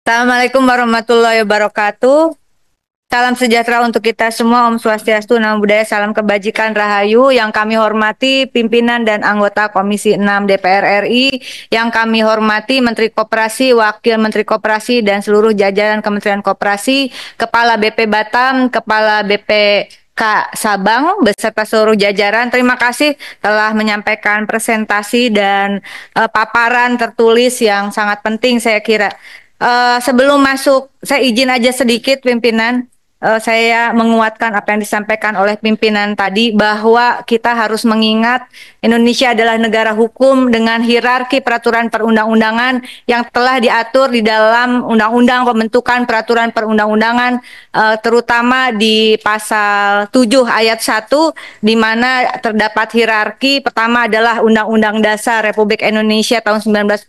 Assalamualaikum warahmatullahi wabarakatuh. Salam sejahtera untuk kita semua. Om Swastiastu, Namo Buddhaya, salam kebajikan Rahayu. Yang kami hormati pimpinan dan anggota Komisi 6 DPR RI, yang kami hormati Menteri Koperasi, Wakil Menteri Koperasi, dan seluruh jajaran Kementerian Koperasi, Kepala BP Batam, Kepala BPK Sabang, beserta seluruh jajaran. Terima kasih telah menyampaikan presentasi dan paparan tertulis yang sangat penting saya kira. Sebelum masuk, saya izin aja sedikit pimpinan. Saya menguatkan apa yang disampaikan oleh pimpinan tadi bahwa kita harus mengingat Indonesia adalah negara hukum dengan hierarki peraturan perundang-undangan yang telah diatur di dalam Undang-Undang Pembentukan Peraturan Perundang-Undangan, terutama di pasal 7 ayat 1 di mana terdapat hierarki. Pertama adalah Undang-Undang Dasar Republik Indonesia tahun 1945,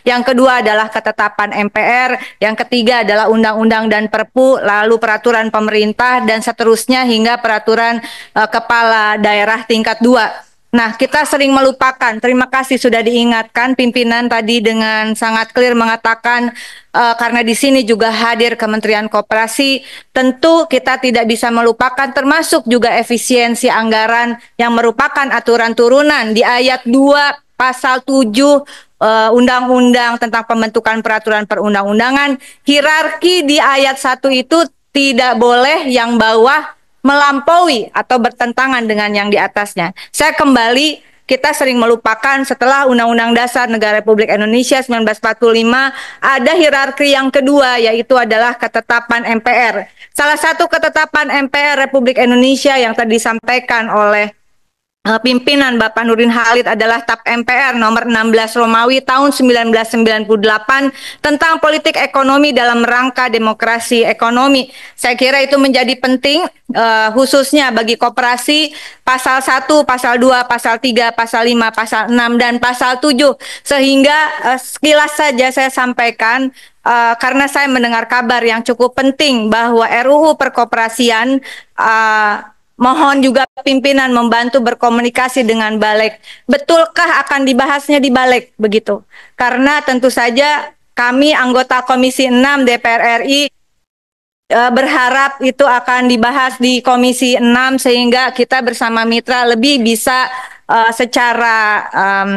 yang kedua adalah ketetapan MPR, yang ketiga adalah undang-undang dan perpu, lalu peraturan pemerintah, dan seterusnya hingga peraturan kepala daerah tingkat 2. Nah, kita sering melupakan. Terima kasih sudah diingatkan pimpinan tadi dengan sangat clear mengatakan karena di sini juga hadir Kementerian Koperasi, tentu kita tidak bisa melupakan termasuk juga efisiensi anggaran yang merupakan aturan turunan di ayat 2 pasal 7 Undang-Undang tentang Pembentukan Peraturan Perundang-Undangan. Hierarki di ayat 1 itu tidak boleh yang bawah melampaui atau bertentangan dengan yang di atasnya. Saya kembali, kita sering melupakan setelah Undang-Undang Dasar Negara Republik Indonesia 1945 ada hierarki yang kedua, yaitu adalah ketetapan MPR. Salah satu ketetapan MPR Republik Indonesia yang tadi disampaikan oleh pimpinan Bapak Nurdin Halid adalah TAP MPR nomor 16 Romawi tahun 1998 tentang politik ekonomi dalam rangka demokrasi ekonomi. Saya kira itu menjadi penting khususnya bagi koperasi. Pasal 1, pasal 2, pasal 3, pasal 5, pasal 6, dan pasal 7. Sehingga sekilas saja saya sampaikan karena saya mendengar kabar yang cukup penting bahwa RUU Perkoperasian, mohon juga pimpinan membantu berkomunikasi dengan Balik. Betulkah akan dibahasnya di Balik begitu? Karena tentu saja kami anggota Komisi 6 DPR RI berharap itu akan dibahas di Komisi 6 sehingga kita bersama mitra lebih bisa secara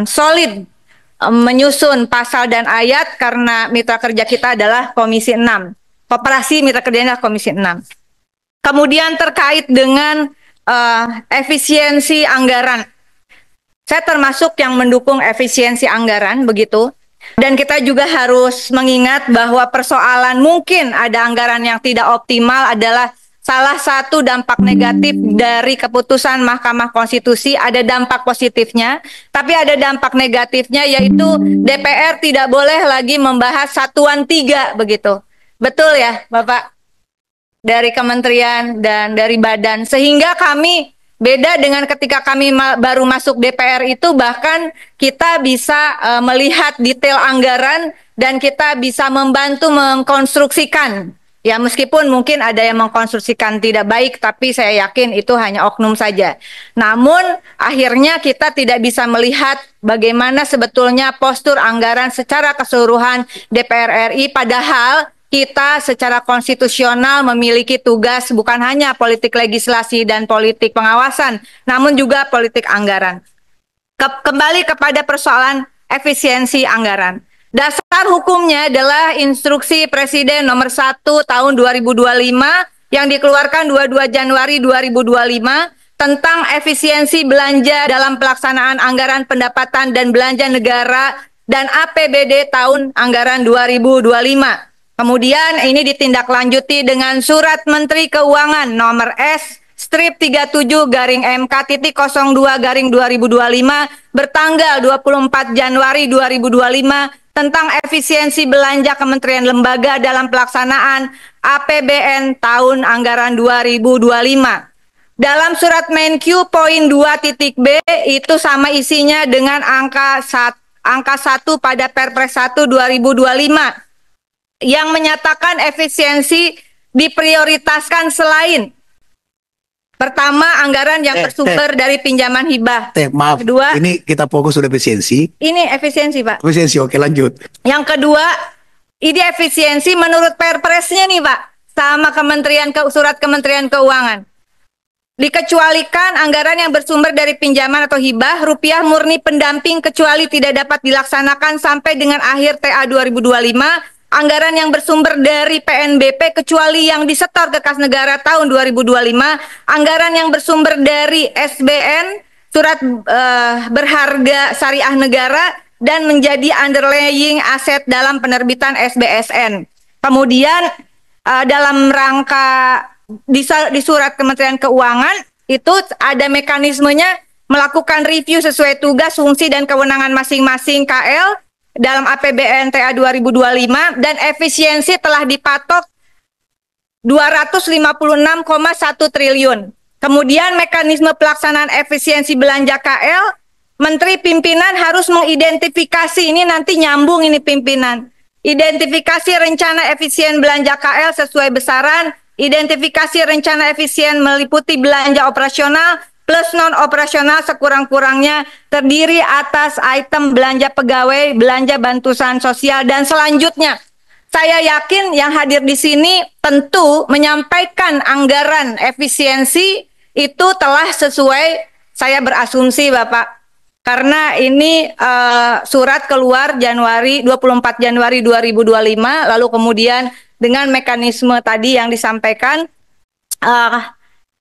solid menyusun pasal dan ayat, karena mitra kerja kita adalah Komisi 6. Koperasi mitra kerjanya adalah Komisi 6. Kemudian terkait dengan efisiensi anggaran. Saya termasuk yang mendukung efisiensi anggaran begitu. Dan kita juga harus mengingat bahwa persoalan mungkin ada anggaran yang tidak optimal adalah salah satu dampak negatif dari keputusan Mahkamah Konstitusi. Ada dampak positifnya, tapi ada dampak negatifnya, yaitu DPR tidak boleh lagi membahas satuan 3 begitu. Betul ya, Bapak? Dari kementerian dan dari badan, sehingga kami beda dengan ketika kami baru masuk DPR itu, bahkan kita bisa melihat detail anggaran dan kita bisa membantu mengkonstruksikan. Ya, meskipun mungkin ada yang mengkonstruksikan tidak baik, tapi saya yakin itu hanya oknum saja. Namun akhirnya kita tidak bisa melihat bagaimana sebetulnya postur anggaran secara keseluruhan DPR RI, padahal kita secara konstitusional memiliki tugas bukan hanya politik legislasi dan politik pengawasan, namun juga politik anggaran. Kembali kepada persoalan efisiensi anggaran. Dasar hukumnya adalah Instruksi Presiden nomor 1 tahun 2025 yang dikeluarkan 22 Januari 2025 tentang efisiensi belanja dalam pelaksanaan anggaran pendapatan dan belanja negara dan APBD tahun anggaran 2025. Kemudian ini ditindaklanjuti dengan Surat Menteri Keuangan nomor S-37-MK-02-2025 bertanggal 24 Januari 2025 tentang efisiensi belanja kementerian lembaga dalam pelaksanaan APBN tahun anggaran 2025. Dalam surat Menkyu poin 2.b itu sama isinya dengan angka 1 pada Perpres 1 2025 yang menyatakan efisiensi diprioritaskan selain pertama anggaran yang bersumber dari pinjaman hibah. Maaf, kedua, ini kita fokus sudah efisiensi. Ini efisiensi, Pak. Efisiensi, oke lanjut. Yang kedua, Ini efisiensi menurut Perpresnya nih Pak, sama surat Kementerian Keuangan. Dikecualikan anggaran yang bersumber dari pinjaman atau hibah, rupiah murni pendamping kecuali tidak dapat dilaksanakan sampai dengan akhir TA 2025, anggaran yang bersumber dari PNBP kecuali yang disetor ke kas negara tahun 2025, anggaran yang bersumber dari SBN, surat berharga syariah negara, dan menjadi underlying aset dalam penerbitan SBSN. Kemudian dalam rangka di surat Kementerian Keuangan itu ada mekanismenya melakukan review sesuai tugas, fungsi, dan kewenangan masing-masing KL dalam APBN TA 2025 dan efisiensi telah dipatok 256,1 triliun. Kemudian mekanisme pelaksanaan efisiensi belanja KL, Menteri Pimpinan harus mengidentifikasi, ini nanti nyambung ini pimpinan, identifikasi rencana efisien belanja KL sesuai besaran, identifikasi rencana efisien meliputi belanja operasional plus non-operasional sekurang-kurangnya terdiri atas item belanja pegawai, belanja bantuan sosial, dan selanjutnya. Saya yakin yang hadir di sini tentu menyampaikan anggaran efisiensi itu telah sesuai, saya berasumsi Bapak, karena ini surat keluar 24 Januari 2025, lalu kemudian dengan mekanisme tadi yang disampaikan,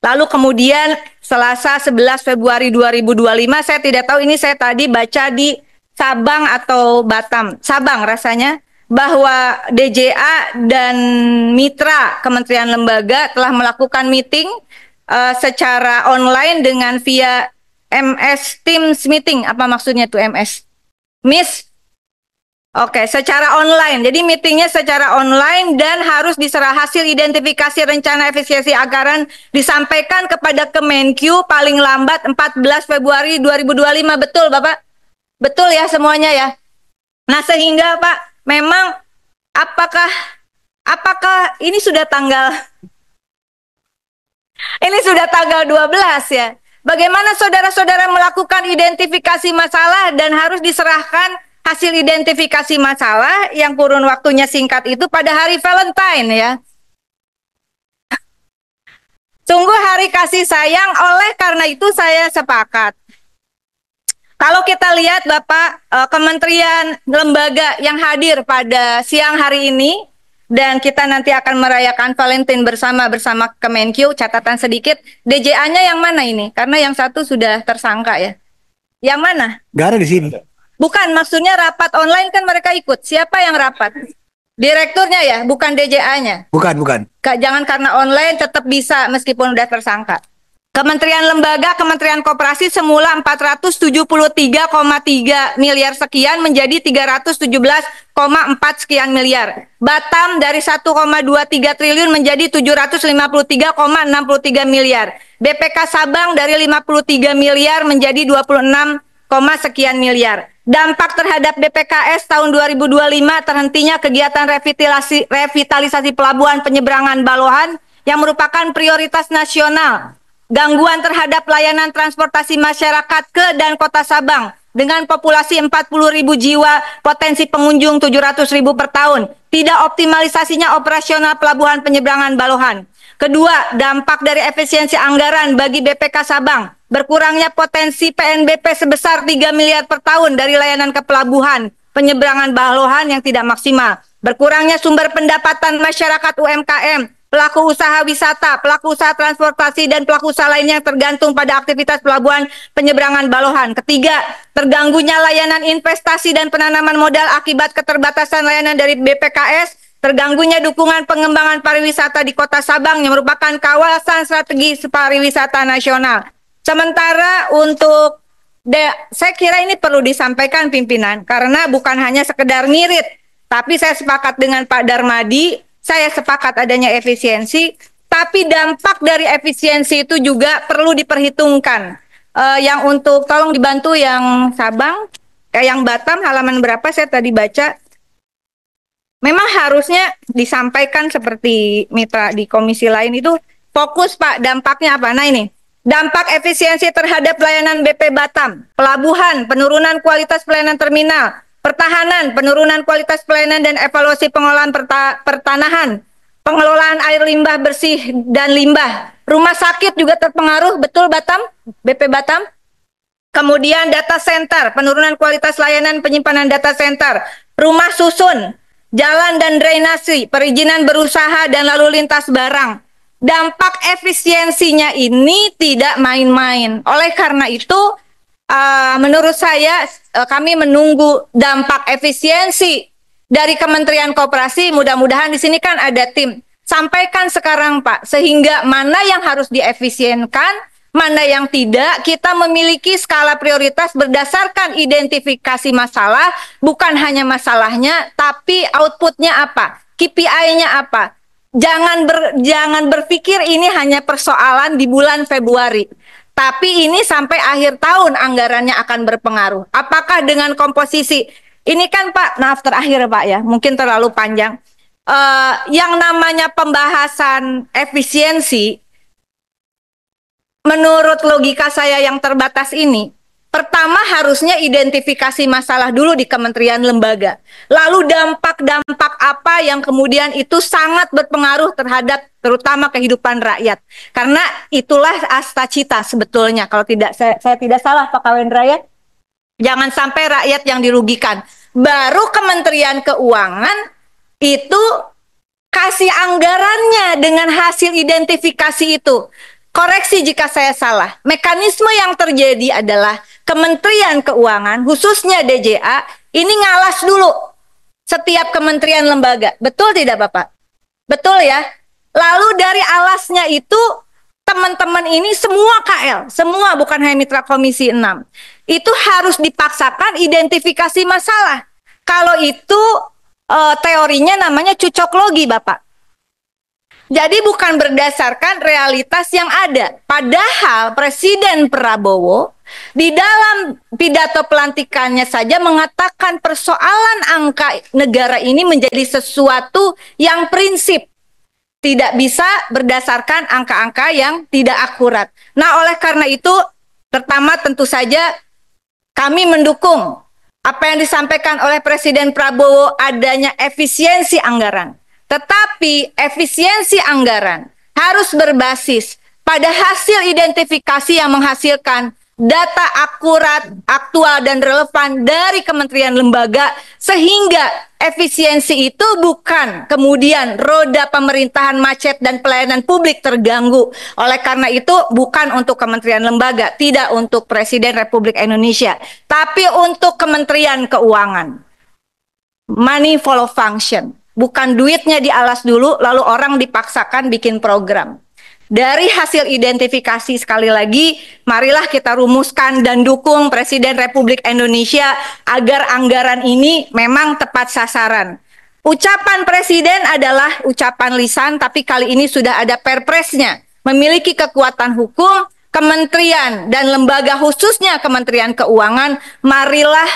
lalu kemudian Selasa 11 Februari 2025, saya tidak tahu ini saya tadi baca di Sabang atau Batam, Sabang rasanya, bahwa DJA dan mitra kementerian lembaga telah melakukan meeting secara online dengan via MS Teams meeting. Apa maksudnya tuh MS? Miss? Oke, secara online. Jadi meetingnya secara online dan harus diserah hasil identifikasi rencana efisiensi anggaran disampaikan kepada Kemenq paling lambat 14 Februari 2025. Betul Bapak? Betul ya semuanya ya? Nah sehingga Pak, memang apakah ini sudah tanggal 12 ya? Bagaimana saudara-saudara melakukan identifikasi masalah dan harus diserahkan hasil identifikasi masalah yang kurun waktunya singkat itu pada hari Valentine ya. Sungguh hari kasih sayang, oleh karena itu saya sepakat. Kalau kita lihat Bapak, kementerian lembaga yang hadir pada siang hari ini, dan kita nanti akan merayakan Valentine bersama Kemenq, catatan sedikit, DJA-nya yang mana ini? Karena yang satu sudah tersangka ya. Yang mana? Gak ada di sini. Bukan, maksudnya rapat online kan mereka ikut. Siapa yang rapat? Direkturnya ya, bukan DJA-nya. Bukan. Jangan karena online tetap bisa meskipun udah tersangka. Kementerian Lembaga, Kementerian Koperasi semula 473,3 miliar sekian menjadi 317,4 sekian miliar. Batam dari 1,23 triliun menjadi 753,63 miliar. BPK Sabang dari 53 miliar menjadi 26, sekian miliar. Dampak terhadap BPKS tahun 2025 terhentinya kegiatan revitalisasi pelabuhan penyeberangan Balohan yang merupakan prioritas nasional. Gangguan terhadap layanan transportasi masyarakat ke dan kota Sabang dengan populasi 40.000 jiwa, potensi pengunjung 700.000 per tahun. Tidak optimalisasinya operasional pelabuhan penyeberangan Balohan. Kedua, dampak dari efisiensi anggaran bagi BPK Sabang. Berkurangnya potensi PNBP sebesar 3 miliar per tahun dari layanan ke pelabuhan penyeberangan Balohan yang tidak maksimal. Berkurangnya sumber pendapatan masyarakat UMKM, pelaku usaha wisata, pelaku usaha transportasi, dan pelaku usaha lainnya yang tergantung pada aktivitas pelabuhan penyeberangan Balohan. Ketiga, terganggunya layanan investasi dan penanaman modal akibat keterbatasan layanan dari BPKS, terganggunya dukungan pengembangan pariwisata di Kota Sabang yang merupakan kawasan strategis pariwisata nasional. Sementara untuk saya kira ini perlu disampaikan pimpinan, karena bukan hanya sekedar ngirit, tapi saya sepakat dengan Pak Darmadi, saya sepakat adanya efisiensi, tapi dampak dari efisiensi itu juga perlu diperhitungkan. Yang untuk, tolong dibantu yang Sabang, yang Batam halaman berapa saya tadi baca, memang harusnya disampaikan seperti mitra di komisi lain itu, fokus Pak, dampaknya apa? Nah ini, dampak efisiensi terhadap layanan BP Batam, pelabuhan, penurunan kualitas pelayanan terminal, pertahanan, penurunan kualitas pelayanan dan evaluasi pengelolaan pertanahan, pengelolaan air limbah bersih dan limbah. Rumah sakit juga terpengaruh, betul Batam, BP Batam. Kemudian data center, penurunan kualitas layanan penyimpanan data center, rumah susun, jalan dan drainasi, perizinan berusaha dan lalu lintas barang. Dampak efisiensinya ini tidak main-main. Oleh karena itu, menurut saya kami menunggu dampak efisiensi dari Kementerian Koperasi. Mudah-mudahan di sini kan ada tim. Sampaikan sekarang Pak, sehingga mana yang harus diefisienkan, mana yang tidak. Kita memiliki skala prioritas berdasarkan identifikasi masalah, bukan hanya masalahnya, tapi outputnya apa, KPI-nya apa. Jangan berpikir ini hanya persoalan di bulan Februari. Tapi ini sampai akhir tahun anggarannya akan berpengaruh. Apakah dengan komposisi? Ini kan Pak, maaf terakhir Pak ya, mungkin terlalu panjang. Yang namanya pembahasan efisiensi, menurut logika saya yang terbatas ini, pertama harusnya identifikasi masalah dulu di kementerian lembaga. Lalu dampak-dampak apa yang kemudian itu sangat berpengaruh terhadap terutama kehidupan rakyat. Karena itulah asta cita sebetulnya. Kalau tidak saya tidak salah Pak Kawendra ya. Jangan sampai rakyat yang dirugikan. Baru Kementerian Keuangan itu kasih anggarannya dengan hasil identifikasi itu. Koreksi jika saya salah. Mekanisme yang terjadi adalah Kementerian Keuangan, khususnya DJA, ini ngalas dulu setiap kementerian lembaga. Betul tidak Bapak? Betul ya? Lalu dari alasnya itu, teman-teman ini semua KL, semua bukan hanya mitra Komisi 6, itu harus dipaksakan identifikasi masalah. Kalau itu teorinya namanya cocok logi Bapak. Jadi bukan berdasarkan realitas yang ada. Padahal Presiden Prabowo di dalam pidato pelantikannya saja mengatakan persoalan angka negara ini menjadi sesuatu yang prinsip. Tidak bisa berdasarkan angka-angka yang tidak akurat. Nah, oleh karena itu, pertama tentu saja kami mendukung apa yang disampaikan oleh Presiden Prabowo adanya efisiensi anggaran. Tetapi efisiensi anggaran harus berbasis pada hasil identifikasi yang menghasilkan data akurat, aktual, dan relevan dari kementerian lembaga, sehingga efisiensi itu bukan kemudian roda pemerintahan macet dan pelayanan publik terganggu. Oleh karena itu bukan untuk kementerian lembaga, tidak untuk Presiden Republik Indonesia, tapi untuk Kementerian Keuangan. Money follow function. Bukan duitnya dialas dulu, lalu orang dipaksakan bikin program. Dari hasil identifikasi sekali lagi, marilah kita rumuskan dan dukung Presiden Republik Indonesia agar anggaran ini memang tepat sasaran. Ucapan Presiden adalah ucapan lisan, tapi kali ini sudah ada perpresnya. Memiliki kekuatan hukum, kementerian dan lembaga khususnya Kementerian Keuangan, marilah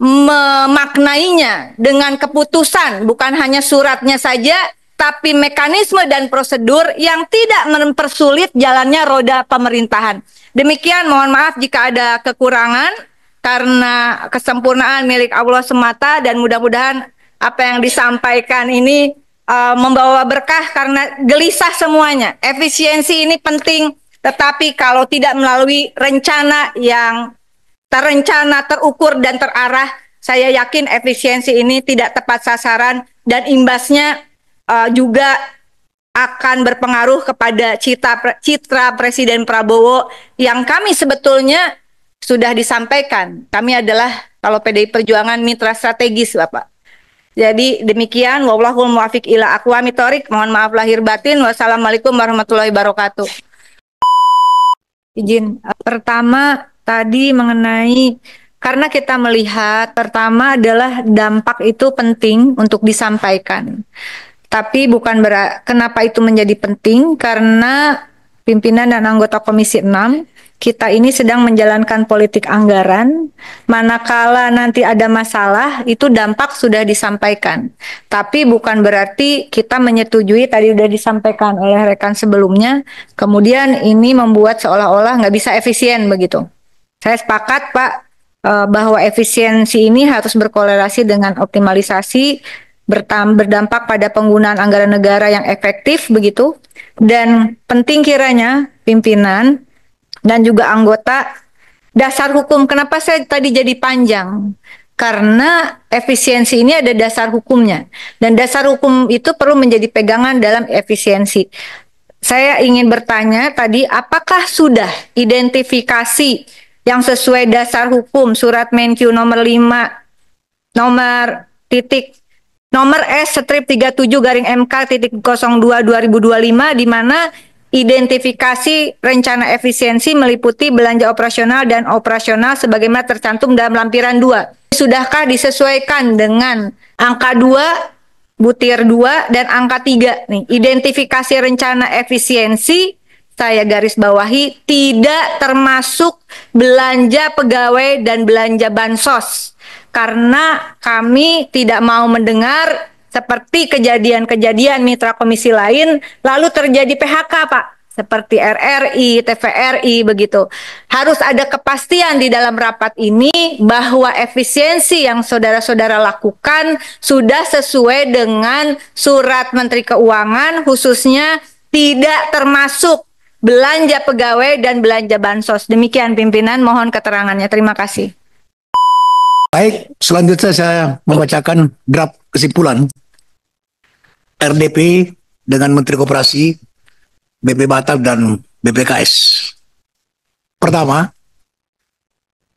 memaknainya dengan keputusan, bukan hanya suratnya saja, tapi mekanisme dan prosedur yang tidak mempersulit jalannya roda pemerintahan. Demikian, mohon maaf jika ada kekurangan, karena kesempurnaan milik Allah semata, dan mudah-mudahan apa yang disampaikan ini membawa berkah karena gelisah semuanya. Efisiensi ini penting, tetapi kalau tidak melalui rencana yang terencana, terukur, dan terarah, saya yakin efisiensi ini tidak tepat sasaran dan imbasnya juga akan berpengaruh kepada citra Presiden Prabowo yang kami sebetulnya sudah disampaikan. Kami adalah, kalau PDI Perjuangan, mitra strategis Bapak. Jadi demikian, wallahul muwaffiq ila aqwamit thoriq. Mohon maaf lahir batin. Wassalamualaikum warahmatullahi wabarakatuh. Izin, pertama tadi mengenai, karena kita melihat pertama adalah dampak itu penting untuk disampaikan. Tapi bukan kenapa itu menjadi penting, karena pimpinan dan anggota Komisi 6 kita ini sedang menjalankan politik anggaran. Manakala nanti ada masalah, itu dampak sudah disampaikan. Tapi bukan berarti kita menyetujui, tadi sudah disampaikan oleh rekan sebelumnya, kemudian ini membuat seolah-olah nggak bisa efisien begitu. Saya sepakat Pak, bahwa efisiensi ini harus berkorelasi dengan optimalisasi berdampak pada penggunaan anggaran negara yang efektif begitu, dan penting kiranya pimpinan dan juga anggota dasar hukum. Kenapa saya tadi jadi panjang? Karena efisiensi ini ada dasar hukumnya, dan dasar hukum itu perlu menjadi pegangan dalam efisiensi. Saya ingin bertanya tadi, apakah sudah identifikasi yang sesuai dasar hukum surat Menkyu nomor 5 nomor S strip 37 garing MK titik 02 2025, di mana identifikasi rencana efisiensi meliputi belanja operasional dan operasional sebagaimana tercantum dalam lampiran 2. Sudahkah disesuaikan dengan angka 2, butir 2, dan angka 3? Nih, identifikasi rencana efisiensi saya garis bawahi tidak termasuk belanja pegawai dan belanja bansos. Karena kami tidak mau mendengar seperti kejadian-kejadian mitra komisi lain lalu terjadi PHK, Pak. Seperti RRI, TVRI begitu. Harus ada kepastian di dalam rapat ini bahwa efisiensi yang saudara-saudara lakukan sudah sesuai dengan surat Menteri Keuangan, khususnya tidak termasuk belanja pegawai dan belanja bansos. Demikian pimpinan, mohon keterangannya. Terima kasih. Baik, selanjutnya saya membacakan draft kesimpulan RDP dengan Menteri Koperasi, BP Batam, dan BPKS. Pertama,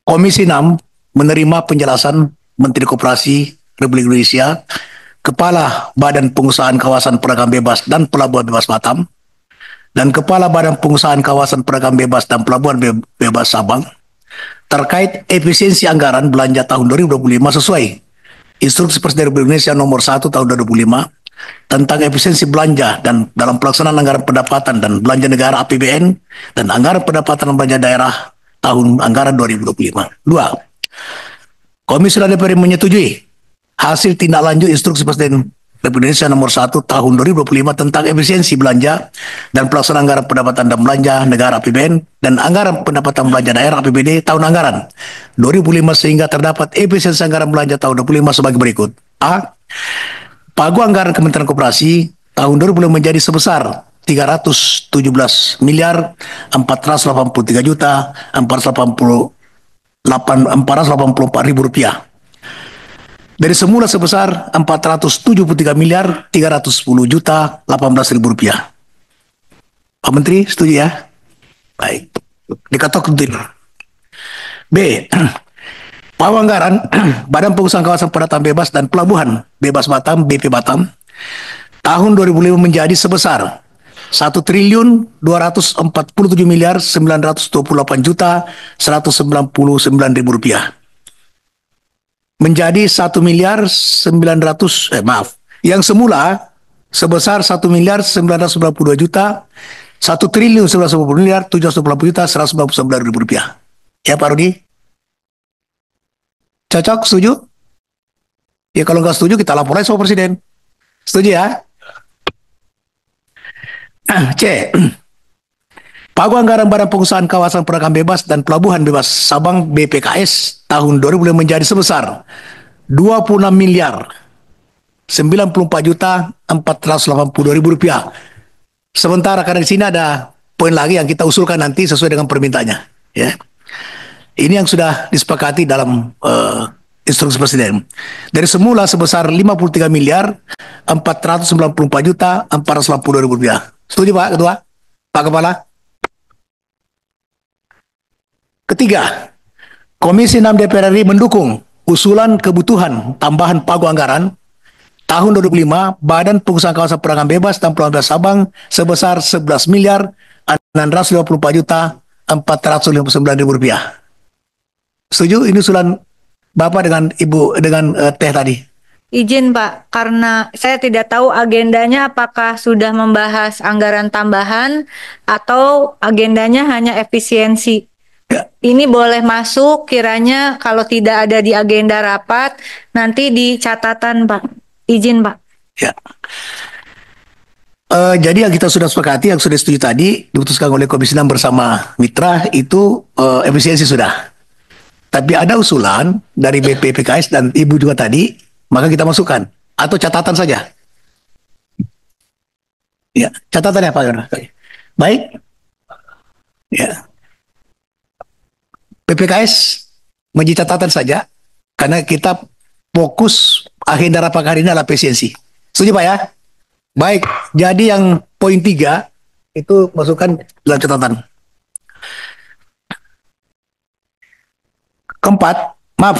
Komisi 6 menerima penjelasan Menteri Koperasi Republik Indonesia, Kepala Badan Pengusahaan Kawasan Perdagangan Bebas dan Pelabuhan Bebas Batam, dan Kepala Badan Pengusahaan Kawasan Perdagangan Bebas dan Pelabuhan Bebas Sabang terkait efisiensi anggaran belanja tahun 2025 sesuai Instruksi Presiden Republik Indonesia nomor 1 tahun 2025 tentang efisiensi belanja dan dalam pelaksanaan anggaran pendapatan dan belanja negara APBN dan anggaran pendapatan dan belanja daerah tahun anggaran 2025. 2. Komisi DPR menyetujui hasil tindak lanjut Instruksi Presiden Republik Indonesia nomor 1 tahun 2025 tentang efisiensi belanja dan pelaksanaan anggaran pendapatan dan belanja negara APBN dan anggaran pendapatan belanja daerah APBD tahun anggaran 2005 sehingga terdapat efisiensi anggaran belanja tahun 2025 sebagai berikut. A. Pagu anggaran Kementerian Koperasi tahun 2025 menjadi sebesar 317 miliar 483 juta 484 ribu rupiah. Dari semula sebesar 473 miliar 310 juta 18 ribu rupiah. Pak Menteri setuju ya? Baik. Diketok betul. B. Pagu anggaran Badan Pengusahaan Kawasan Pendataan Bebas dan Pelabuhan Bebas Batam BP Batam tahun 2005 menjadi sebesar 1.247 miliar 928 juta 199 ribu rupiah. Menjadi 1 miliar 900 yang semula sebesar 1 miliar 992 juta 1 triliun 990 miliar 780 juta 199 ribu rupiah. Ya Pak Rudi? Cocok? Setuju? Ya kalau nggak setuju kita laporin sama Presiden. Setuju ya? C. Pagu anggaran Badan Pengusahaan Kawasan Perdagangan Bebas dan Pelabuhan Bebas Sabang BPKS tahun 2005 menjadi sebesar 26 miliar 94 juta 482 ribu rupiah. Sementara karena di sini ada poin lagi yang kita usulkan nanti sesuai dengan permintaannya. Ya. Ini yang sudah disepakati dalam instruksi Presiden. Dari semula sebesar 53 miliar 494 juta 482 ribu rupiah. Setuju Pak Ketua? Pak Kepala? Ketiga, Komisi 6 DPR RI mendukung usulan kebutuhan tambahan pagu anggaran tahun 2005 Badan Pengusahaan Kawasan Perdagangan Bebas dan Pelabuhan Sabang sebesar 11 miliar 654 juta 459 ribu rupiah. Setuju? Ini usulan Bapak dengan Ibu dengan Teh tadi. Izin Pak, karena saya tidak tahu agendanya apakah sudah membahas anggaran tambahan atau agendanya hanya efisiensi. Ya. Ini boleh masuk kiranya kalau tidak ada di agenda rapat, nanti di catatan Pak. Izin Pak. Ya. Jadi yang kita sudah sepakati, yang sudah setuju tadi, diputuskan oleh Komisi 6 bersama mitra, itu efisiensi sudah. Tapi ada usulan dari BPPKS dan Ibu juga tadi, maka kita masukkan. Atau catatan saja. Ya, catatannya Pak Yono. Baik. Ya. PPKS menjadi catatan saja, karena kita fokus agenda rapat hari ini adalah efisiensi. Setuju Pak ya? Baik, jadi yang poin 3 itu masukkan dalam catatan.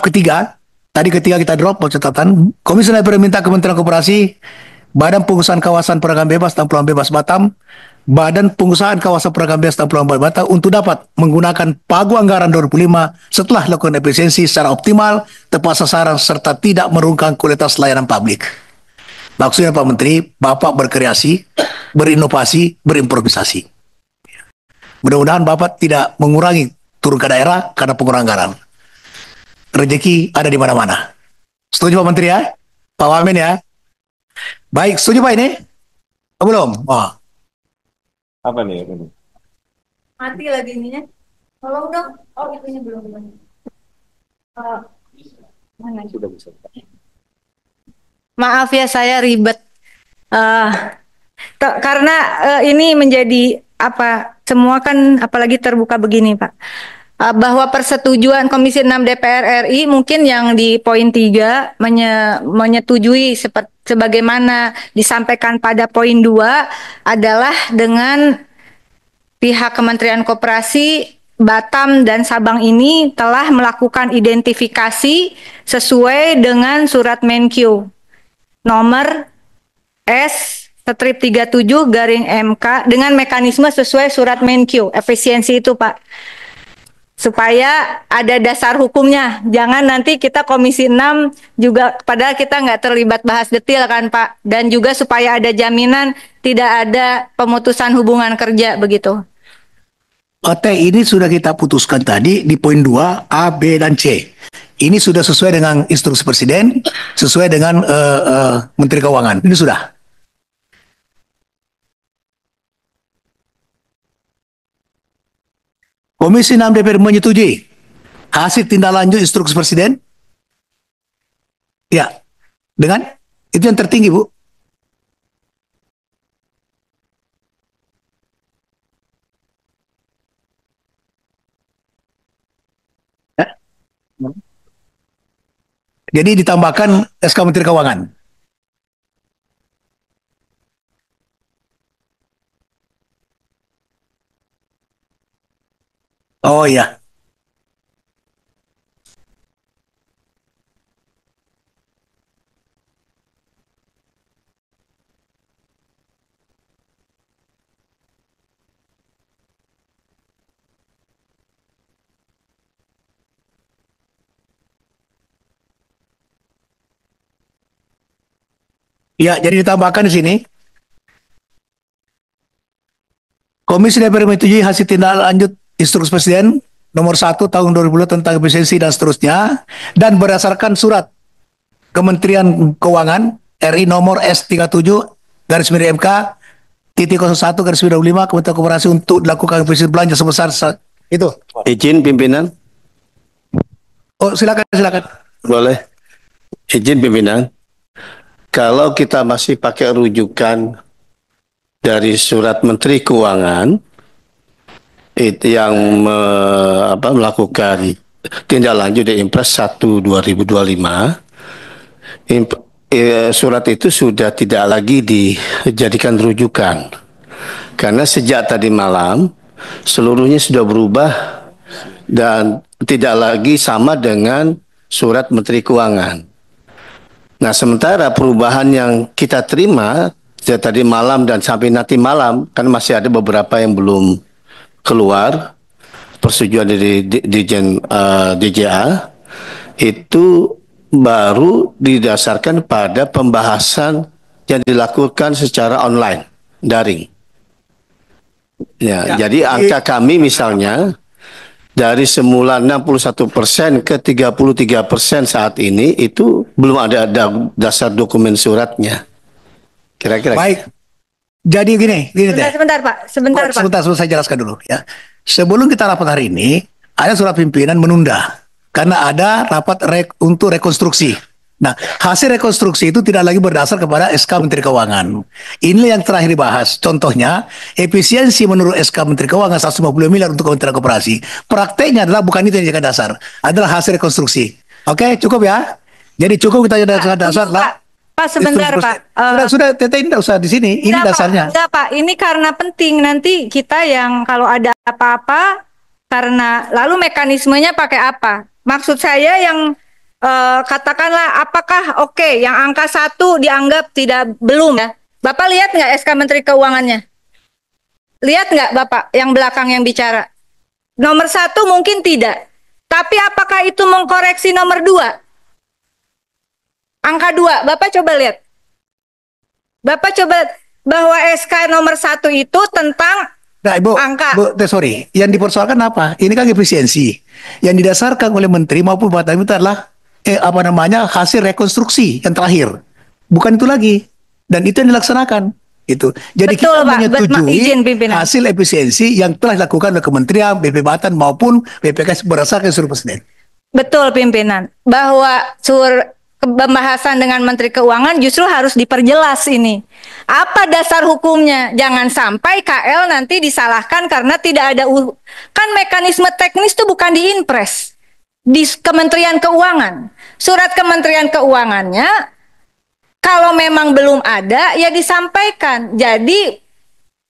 Ketiga, tadi ketiga kita drop catatan. Komisi DPR minta Kementerian Koperasi, Badan Pengusahaan Kawasan Perdagangan Bebas dan Peluang Bebas Batam, Badan Pengusahaan Kawasan Perdagangan Bebas dan Peluang Bebas Batam untuk dapat menggunakan pagu anggaran 2005 setelah lakukan efisiensi secara optimal, tepat sasaran, serta tidak merungkang kualitas layanan publik. Maksudnya Pak Menteri, Bapak berkreasi, berinovasi, berimprovisasi. Mudah-mudahan Bapak tidak mengurangi turun ke daerah karena pengurangan anggaran. Rezeki ada di mana-mana. Setuju Pak Menteri ya? Pak Wamen ya? Baik, setuju Pak ini? Belum? Oh. Apa nih? Mati lagi ininya. Tolong dong. Oh, itunya belum. Mana? Sudah bisa. Maaf ya saya ribet. Karena ini menjadi apa? Semua kan apalagi terbuka begini, Pak. Bahwa persetujuan Komisi 6 DPR RI mungkin yang di poin 3 menyetujui sebagaimana disampaikan pada poin 2 adalah dengan pihak Kementerian Koperasi Batam dan Sabang ini telah melakukan identifikasi sesuai dengan surat Menkyu nomor S/37/MK dengan mekanisme sesuai surat Menkyu. Efisiensi itu, Pak. Supaya ada dasar hukumnya. Jangan nanti kita Komisi 6 juga, padahal kita nggak terlibat bahas detail kan Pak. Dan juga supaya ada jaminan tidak ada pemutusan hubungan kerja begitu. Ini sudah kita putuskan tadi di poin 2, A, B, dan C. Ini sudah sesuai dengan instruksi Presiden, sesuai dengan Menteri Keuangan. Ini sudah. Komisi 6 DPR menyetujui hasil tindak lanjut instruksi Presiden. Ya, dengan itu yang tertinggi, Bu. Ya. Jadi ditambahkan SK Menteri Keuangan. Oh ya. Ya, jadi ditambahkan di sini. Komisi DPR menyetujui hasil tindak lanjut Instruksi Presiden nomor 1 tahun 2020 tentang efisiensi dan seterusnya, dan berdasarkan surat Kementerian Keuangan RI nomor S37/MK titik 01 garis 25 Kementerian Koperasi untuk dilakukan efisiensi belanja sebesar itu. Izin pimpinan. Oh, silakan. Boleh. Izin pimpinan. Kalau kita masih pakai rujukan dari surat Menteri Keuangan itu yang melakukan tindak lanjut di Impres 1 2025, surat itu sudah tidak lagi dijadikan rujukan karena sejak tadi malam seluruhnya sudah berubah dan tidak lagi sama dengan surat Menteri Keuangan. Nah, sementara perubahan yang kita terima sejak tadi malam dan sampai nanti malam, kan masih ada beberapa yang belum keluar persetujuan dari DJA, itu baru didasarkan pada pembahasan yang dilakukan secara online, daring. Ya, jadi angka kami misalnya dari semula 61% ke 33% saat ini itu belum ada dasar dokumen suratnya. Kira-kira. Baik. Jadi gini Sebentar Pak. Sebentar saya jelaskan dulu ya. Sebelum kita rapat hari ini, ada surat pimpinan menunda karena ada rapat untuk rekonstruksi. Nah, hasil rekonstruksi itu tidak lagi berdasar kepada SK Menteri Keuangan. Inilah yang terakhir dibahas. Contohnya, efisiensi menurut SK Menteri Keuangan 150 miliar untuk Kementerian Koperasi. Prakteknya adalah bukan itu yang dijadikan dasar, adalah hasil rekonstruksi. Oke, cukup ya. Jadi cukup kita jadikan dasar lah. Pak, sebentar Pak. Sudah, Tete ini tidak usah di sini. Ini Enggak, dasarnya. Pak. Enggak, Pak. Ini karena penting nanti kita yang kalau ada apa-apa karena lalu mekanismenya pakai apa? Maksud saya yang katakanlah apakah oke yang angka 1 dianggap tidak belum ya? Bapak lihat nggak SK Menteri Keuangannya? Lihat nggak Bapak yang belakang yang bicara? Nomor 1 mungkin tidak. Tapi apakah itu mengkoreksi nomor 2? Angka 2, Bapak coba lihat. Bapak coba bahwa SK nomor 1 itu tentang Nah, Ibu, angka. sorry, yang dipersoalkan apa? Ini kan efisiensi. Yang didasarkan oleh Menteri maupun Bapak itu adalah hasil rekonstruksi yang terakhir. Bukan itu lagi. Dan itu yang dilaksanakan. Itu. Jadi Betul, kita Pak. menyetujui Izin pimpinan. hasil efisiensi yang telah dilakukan oleh Kementerian, BP Batan maupun BPKS berdasarkan surat Presiden. Betul pimpinan. Bahwa pembahasan dengan Menteri Keuangan justru harus diperjelas ini. Apa dasar hukumnya? Jangan sampai KL nanti disalahkan karena tidak ada kan mekanisme teknis itu bukan di Inpres. Di Kementerian Keuangan. Surat Kementerian Keuangannya kalau memang belum ada ya disampaikan. Jadi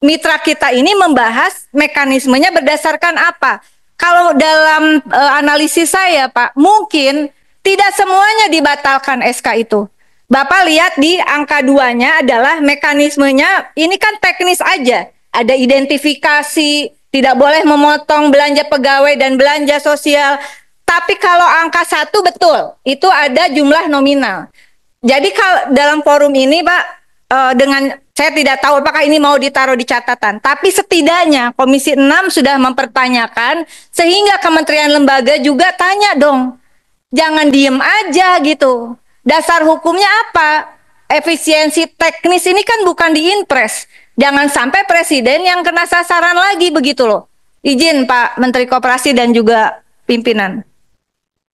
mitra kita ini membahas mekanismenya berdasarkan apa? Kalau dalam analisis saya Pak, mungkin tidak semuanya dibatalkan SK itu. Bapak lihat di angka 2-nya adalah mekanismenya ini kan teknis aja. Ada identifikasi, tidak boleh memotong belanja pegawai dan belanja sosial. Tapi kalau angka 1 betul, itu ada jumlah nominal. Jadi kalau dalam forum ini Pak, dengan saya tidak tahu apakah ini mau ditaruh di catatan, tapi setidaknya Komisi 6 sudah mempertanyakan sehingga kementerian lembaga juga tanya dong. Jangan diem aja gitu. Dasar hukumnya apa? Efisiensi teknis ini kan bukan di Inpres. Jangan sampai presiden yang kena sasaran lagi begitu loh. Izin Pak Menteri Koperasi dan juga pimpinan.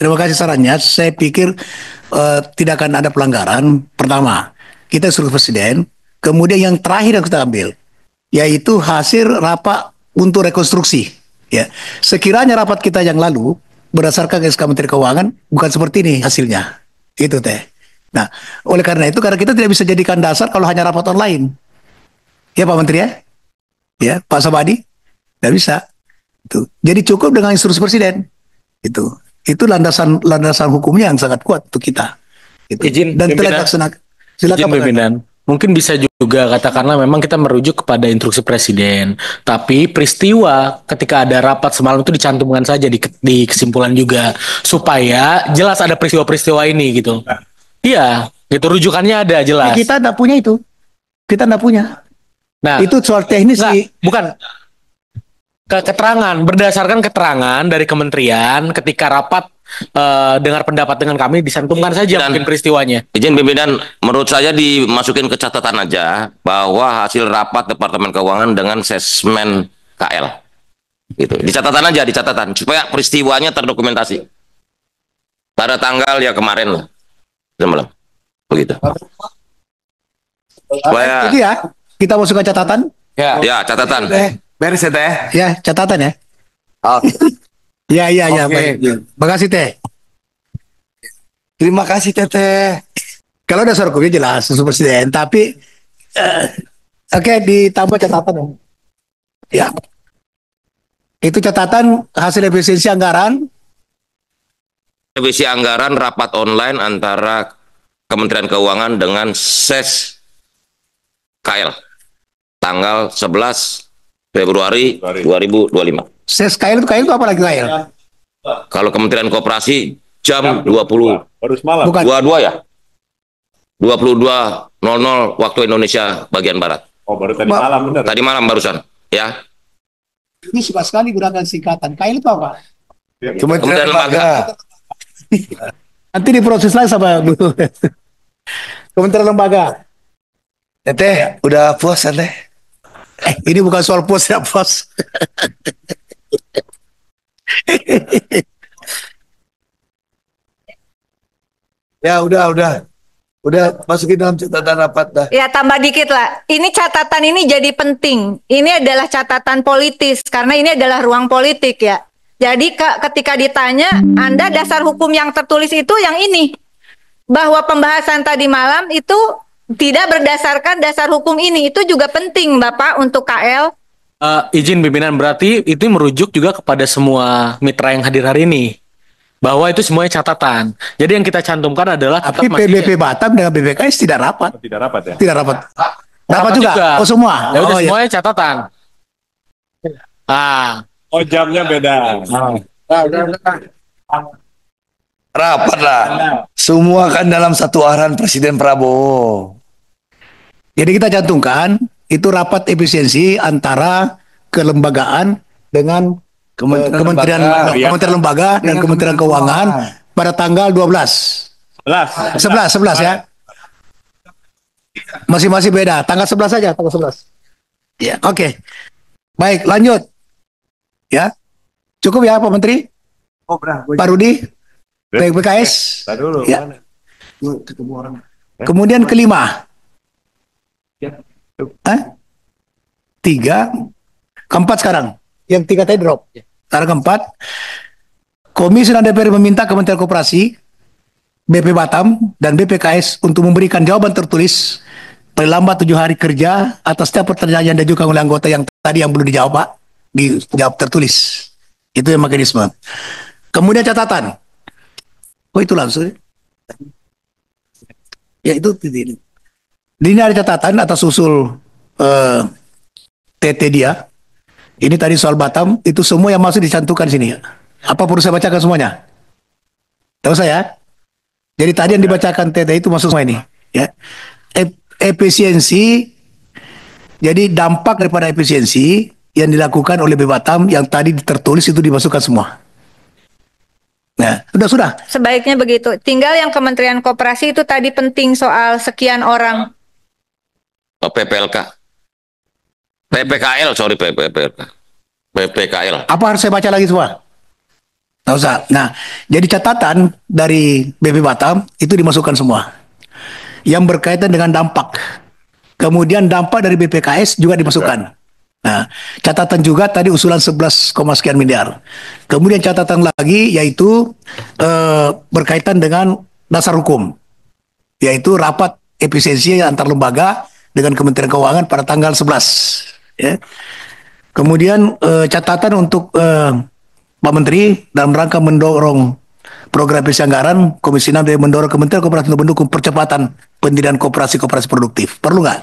Terima kasih sarannya. Saya pikir tidak akan ada pelanggaran. Pertama, kita suruh Presiden. Kemudian yang terakhir yang kita ambil, yaitu hasil rapat untuk rekonstruksi. Ya, sekiranya rapat kita yang lalu berdasarkan SK Menteri Keuangan bukan seperti ini hasilnya. Itu teh. Nah, oleh karena itu karena kita tidak bisa jadikan dasar kalau hanya rapat online. Ya Pak Menteri ya? Ya, Pak Sabadi? Tidak bisa. Itu. Jadi cukup dengan instruksi Presiden. Itu landasan hukumnya yang sangat kuat untuk kita. Gitu. Izin Dan telah pimpinan. dilaksanakan. Silakan Izin Pak. pimpinan. Mungkin bisa juga katakanlah memang kita merujuk kepada instruksi presiden. Tapi peristiwa ketika ada rapat semalam itu dicantumkan saja di kesimpulan juga. Supaya jelas ada peristiwa-peristiwa ini gitu. Iya, gitu rujukannya ada jelas. Kita tidak punya itu. Kita tidak punya. Nah, Itu soal teknis enggak, sih. bukan. Keterangan, berdasarkan keterangan dari kementerian ketika rapat dengar pendapat dengan kami disantumkan saja Dan- mungkin peristiwanya. Izin pimpinan, menurut saya dimasukin ke catatan aja bahwa hasil rapat Departemen Keuangan dengan sesmen KL. Gitu. Di catatan aja, di catatan supaya peristiwanya terdokumentasi. Pada tanggal ya kemarin lah. Semalam. Begitu. Supaya Itu ya. Kita masukkan catatan. ya catatan. Beres ya teh. Ya, catatan ya. Oke. Ya. Oke. Baik. Makasih Teh. Terima kasih teteh. Kalau dasar hukumnya jelas instruksi Presiden, tapi oke, ditambah catatan. Ya. Itu catatan hasil efisiensi anggaran. Revisi anggaran rapat online antara Kementerian Keuangan dengan SES KL tanggal 11 Februari 2025. KL itu apa lagi KL? Kalau Kementerian Koperasi jam 20 Baru semalam. Bukan. 22 ya? 22.00 waktu Indonesia bagian barat. Oh, baru tadi malam benar. Tadi malam barusan, ya. Ini suka sekali gunakan singkatan. KL itu apa? Kementerian Lembaga. Nanti diproses lagi sama Kementerian Lembaga. Teteh, udah puas ya teh? Ini bukan soal pos ya pos. Ya udah. Udah masukin dalam catatan rapat dah. Ya, tambah dikit lah. Ini catatan ini jadi penting. Ini adalah catatan politis karena ini adalah ruang politik ya. Jadi ketika ditanya, Anda dasar hukum yang tertulis itu yang ini. Bahwa pembahasan tadi malam itu tidak berdasarkan dasar hukum ini. Itu juga penting Bapak untuk KL. Izin pimpinan, berarti itu merujuk juga kepada semua mitra yang hadir hari ini. Bahwa itu semuanya catatan. Jadi yang kita cantumkan adalah Tapi PBP Batam dengan BPKS tidak rapat. Tidak rapat ya? Tidak rapat. Rapat juga. Oh semua. Ya udah Oh, iya. semuanya catatan. Ah, Oh jamnya beda. Rapat lah. Semua kan dalam satu arahan Presiden Prabowo. Jadi kita cantumkan itu rapat efisiensi antara kelembagaan dengan Kementerian Lembaga dan Kementerian Keuangan pada tanggal 12. 11 ya. Masing-masing beda. Tanggal 11 saja, tanggal 11. Ya, oke. Baik, lanjut. Ya. Cukup ya Pak Menteri? Pak Rudi? PKS? Dulu. Ya. Kemudian kelima. Keempat sekarang. Yang 3 tadi drop. Sekarang keempat. Komisi 6 DPR meminta Kementerian Koperasi, BP Batam, dan BPKS untuk memberikan jawaban tertulis paling lambat 7 hari kerja atas setiap pertanyaan yang diajukan oleh anggota yang tadi yang belum dijawab, Pak. Dijawab tertulis. Itu yang mekanisme. Kemudian catatan. Oh itu langsung. Ya itu ini. Ini ada catatan atas usul TT dia. Ini tadi soal Batam, itu semua yang masuk dicantumkan sini. Apa perlu saya bacakan semuanya? Tahu saya? Jadi tadi yang dibacakan TT itu masuk semua ini. Ya. Efisiensi, jadi dampak daripada efisiensi yang dilakukan oleh Batam yang tadi tertulis itu dimasukkan semua. Nah, sudah. Sebaiknya begitu. Tinggal yang Kementerian Koperasi itu tadi penting soal sekian orang. PPLK. PPKL, sorry PPKL. Apa harus saya baca lagi semua? Nggak usah. Nah, jadi catatan dari BP Batam itu dimasukkan semua. Yang berkaitan dengan dampak. Kemudian dampak dari BPKS juga dimasukkan. Nah, catatan juga tadi usulan 11, sekian miliar. Kemudian catatan lagi yaitu berkaitan dengan dasar hukum. Yaitu rapat efisiensi antar lembaga dengan Kementerian Keuangan pada tanggal 11. Ya. Kemudian catatan untuk Pak Menteri dalam rangka mendorong program efisiensi anggaran, Komisi 6 mendorong Kementerian Koperasi untuk mendukung percepatan pendirian koperasi-koperasi produktif. Perlu nggak?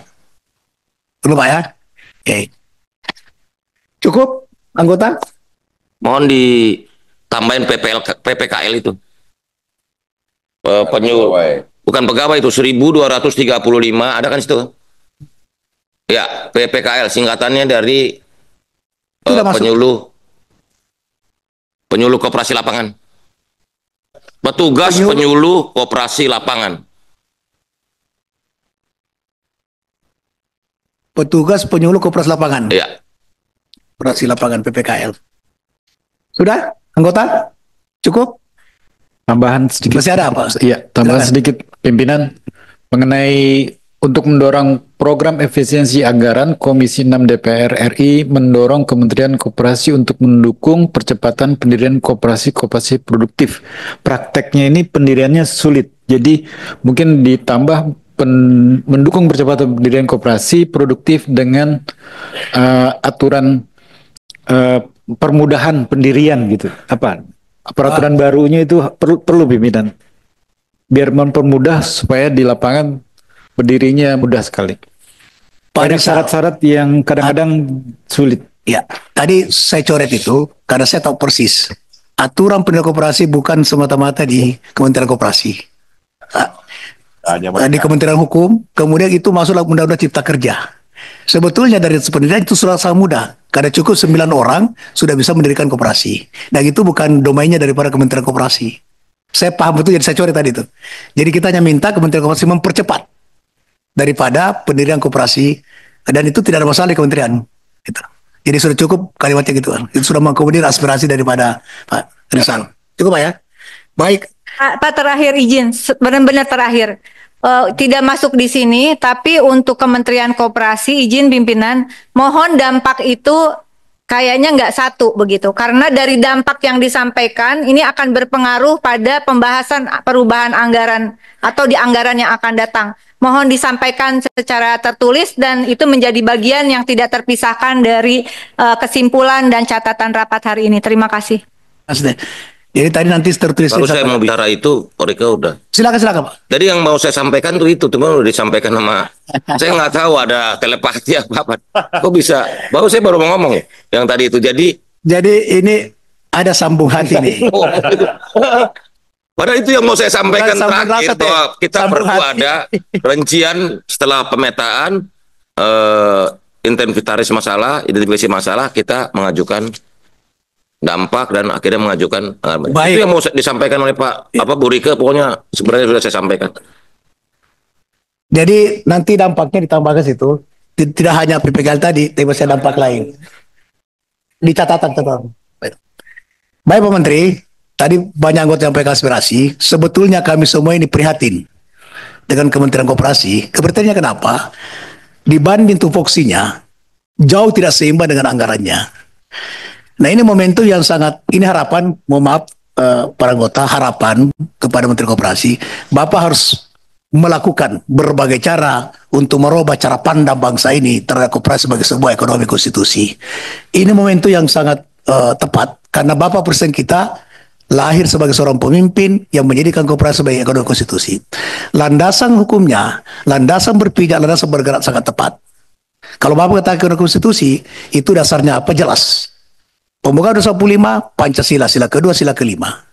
Perlu Pak ya? Oke. Cukup anggota? Mohon ditambahin PPKL itu. Bukan pegawai itu 1235 ada kan situ? Ya, PPKL singkatannya dari penyuluh koperasi lapangan. Petugas penyuluh koperasi lapangan. Petugas penyuluh koperasi lapangan. Ya. Koperasi lapangan PPKL. Sudah? Anggota? Cukup? Tambahan sedikit. Masih ada apa? Iya, tambahan Silakan. sedikit pimpinan mengenai untuk mendorong program efisiensi anggaran, Komisi 6 DPR RI mendorong Kementerian Koperasi untuk mendukung percepatan pendirian koperasi-koperasi produktif. Prakteknya ini pendiriannya sulit, jadi mungkin ditambah mendukung percepatan pendirian koperasi produktif dengan aturan permudahan pendirian gitu. Apa? Peraturan barunya itu perlu pimpinan biar mempermudah supaya di lapangan berdirinya mudah sekali. Banyak syarat-syarat yang kadang-kadang sulit. Ya, tadi saya coret itu karena saya tahu persis aturan pendirian koperasi bukan semata-mata di Kementerian Koperasi. Di Kementerian Hukum, kemudian itu masuklah Undang-Undang Cipta Kerja. Sebetulnya dari pendirian itu sudah sangat mudah, karena cukup 9 orang sudah bisa mendirikan koperasi. Dan itu bukan domainnya daripada Kementerian Koperasi. Saya paham betul, jadi saya coret tadi itu. Jadi kita hanya minta Kementerian Koperasi mempercepat daripada pendirian koperasi, dan itu tidak ada masalah di kementerian. Gitu. Jadi sudah cukup kalimatnya gitu kan. Itu sudah mengakomodir aspirasi daripada Pak Rizal. Cukup Pak ya. Baik. Pak terakhir izin, benar-benar terakhir. Tidak masuk di sini, tapi untuk Kementerian Koperasi izin pimpinan, mohon dampak itu kayaknya nggak satu begitu. Karena dari dampak yang disampaikan, ini akan berpengaruh pada pembahasan perubahan anggaran atau di anggaran yang akan datang. Mohon disampaikan secara tertulis dan itu menjadi bagian yang tidak terpisahkan dari kesimpulan dan catatan rapat hari ini. Terima kasih. Jadi tadi nanti tertulis. Baru saya mau bicara itu, Rika udah. Silakan Pak. Jadi yang mau saya sampaikan tuh itu, cuma udah disampaikan sama. Saya nggak tahu ada telepati apa. Kok bisa? Saya baru mau ngomong ya, yang tadi itu. Jadi ini ada sambung hati nih. Padahal itu yang mau saya sampaikan terakhir, bahwa kita perlu hati. ada rincian setelah pemetaan, identifikasi masalah, kita mengajukan dampak dan akhirnya mengajukan. Baik. Itu yang mau disampaikan oleh Pak Bu Rika, pokoknya sebenarnya sudah saya sampaikan. Jadi nanti dampaknya ditambahkan situ, tidak hanya PPKL tadi, tapi masih ada dampak lain. Di catatan. Baik Pak Menteri, tadi banyak anggota yang menyampaikan aspirasi. Sebetulnya kami semua ini prihatin dengan Kementerian Koperasi. Keprihatinan kenapa? Dibanding tupoksinya, jauh tidak seimbang dengan anggarannya. Nah ini momentum yang sangat, ini harapan, mohon maaf para anggota, harapan kepada Menteri Koperasi, Bapak harus melakukan berbagai cara untuk merubah cara pandang bangsa ini terhadap koperasi sebagai sebuah ekonomi konstitusi. Ini momentum yang sangat tepat, karena Bapak Presiden kita lahir sebagai seorang pemimpin yang menjadikan koperasi sebagai ekonomi konstitusi. Landasan hukumnya, landasan berpijak, landasan bergerak sangat tepat. Kalau Bapak katakan ekonomi konstitusi, itu dasarnya apa? Jelas. Pembukaan 25, Pancasila, sila kedua, sila kelima.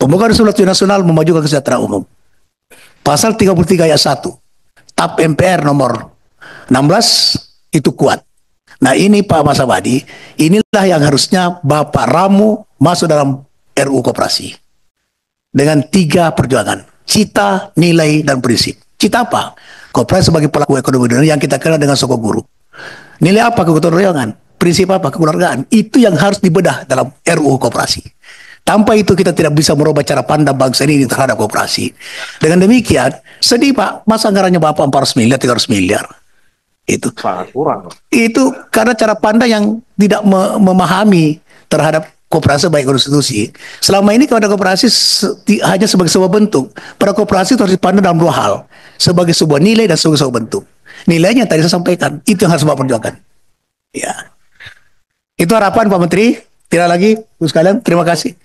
Pembukaan Resolusi Nasional memajukan kesejahteraan umum. Pasal 33 ayat 1. TAP MPR nomor 16 itu kuat. Nah ini Pak Mas Abadi, inilah yang harusnya Bapak ramu masuk dalam RUU Koperasi. Dengan 3 perjuangan. Cita, nilai, dan prinsip. Cita apa? Koperasi sebagai pelaku ekonomi dunia yang kita kenal dengan sokong guru. Nilai apa? Kegotong royongan. Prinsip apa? Kekeluargaan. Itu yang harus dibedah dalam RUU Koperasi. Tanpa itu kita tidak bisa merubah cara pandang bangsa ini terhadap koperasi. Dengan demikian, sedih Pak, masa anggarannya Bapak 400 miliar, 300 miliar. Itu. Kurang. Itu karena cara pandang yang tidak memahami terhadap koperasi baik konstitusi. Selama ini kepada koperasi hanya sebagai sebuah bentuk. Pada koperasi itu harus dipandang dalam 2 hal. Sebagai sebuah nilai dan sebagai sebuah bentuk. Nilainya tadi saya sampaikan, itu yang harus Bapak perjuangkan. Ya. Itu harapan Pak Menteri. Tidak lagi, sekalian, terima kasih.